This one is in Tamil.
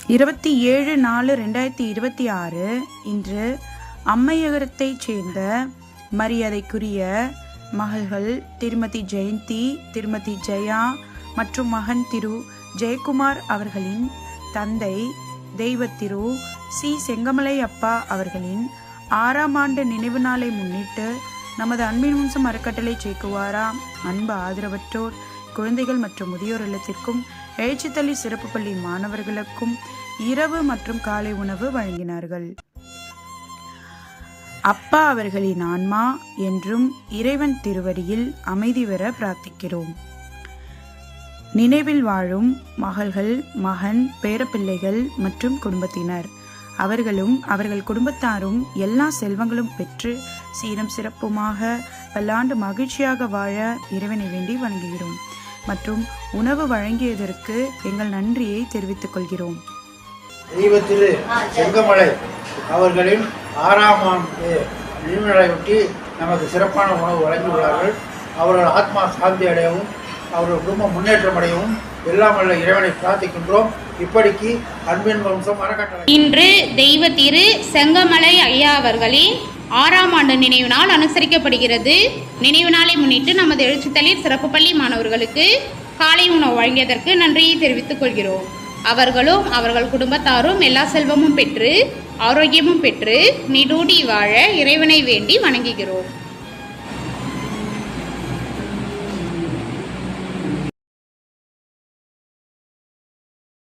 27/4/2026 இன்று அம்மையகரத்தைச் சேர்ந்த மரியாதைக்குரிய மகள்கள் திருமதி ஜெயந்தி, திருமதி ஜெயா மற்றும் மகன் திரு ஜெயக்குமார் அவர்களின் தந்தை தெய்வ திரு சி செங்கமலை அப்பா அவர்களின் 6ஆம் ஆண்டு நினைவு நாளை முன்னிட்டு நமது அன்பின் வம்சம் அறக்கட்டளை சேக்குவாரா அன்பு ஆதரவற்றோர் குழந்தைகள் மற்றும் முதியோர் இல்லத்திற்கும் எழுச்சித்தள்ளி சிறப்பு பள்ளி மாணவர்களுக்கும் இரவு மற்றும் காலை உணவு வழங்கினார்கள். அப்பா அவர்களின் ஆன்மா என்றும் இறைவன் திருவடியில் அமைதி பெற பிரார்த்திக்கிறோம். நினைவில் வாழும் மகள்கள், மகன், பேரப்பிள்ளைகள் மற்றும் குடும்பத்தினர் அவர்களும் அவர்கள் குடும்பத்தாரும் எல்லா செல்வங்களும் பெற்று சீரம் சிறப்புமாக பல்லாண்டு மகிழ்ச்சியாக வாழ இறைவனை வேண்டி வணங்குகிறோம் மற்றும் உணவு வழங்கியதற்கு எங்கள் நன்றியை தெரிவித்துக் கொள்கிறோம். தெய்வ திரு செங்கமலை அவர்களின் 6ஆம் ஆண்டு நினைவு நாளையொட்டி நமக்கு சிறப்பான உணவு வழங்கியுள்ளார்கள். அவர்கள் ஆத்மா சாந்தி அடையவும் அவர்கள் குடும்பம் முன்னேற்றம் அடையவும் எல்லாம் வல்ல இறைவனை பிரார்த்திக்கின்றோம். இப்படிக்கு அன்பின் வம்சம் அறக்கட்டளை இன்று தெய்வ திரு செங்கமலை ஐயா அவர்களின் 6ஆம் ஆண்டு நினைவு நாள் அனுசரிக்கப்படுகிறது. நினைவு நாளை முன்னிட்டு நமது எழுச்சித்தளிர் சிறப்பு பள்ளி மாணவர்களுக்கு காலை உணவு வழங்கியதற்கு நன்றியை தெரிவித்துக் கொள்கிறோம். அவர்களும் அவர்கள் குடும்பத்தாரும் எல்லா செல்வமும் பெற்று ஆரோக்கியமும் பெற்று நீடூடி வாழ இறைவனை வேண்டி வணங்குகிறோம்.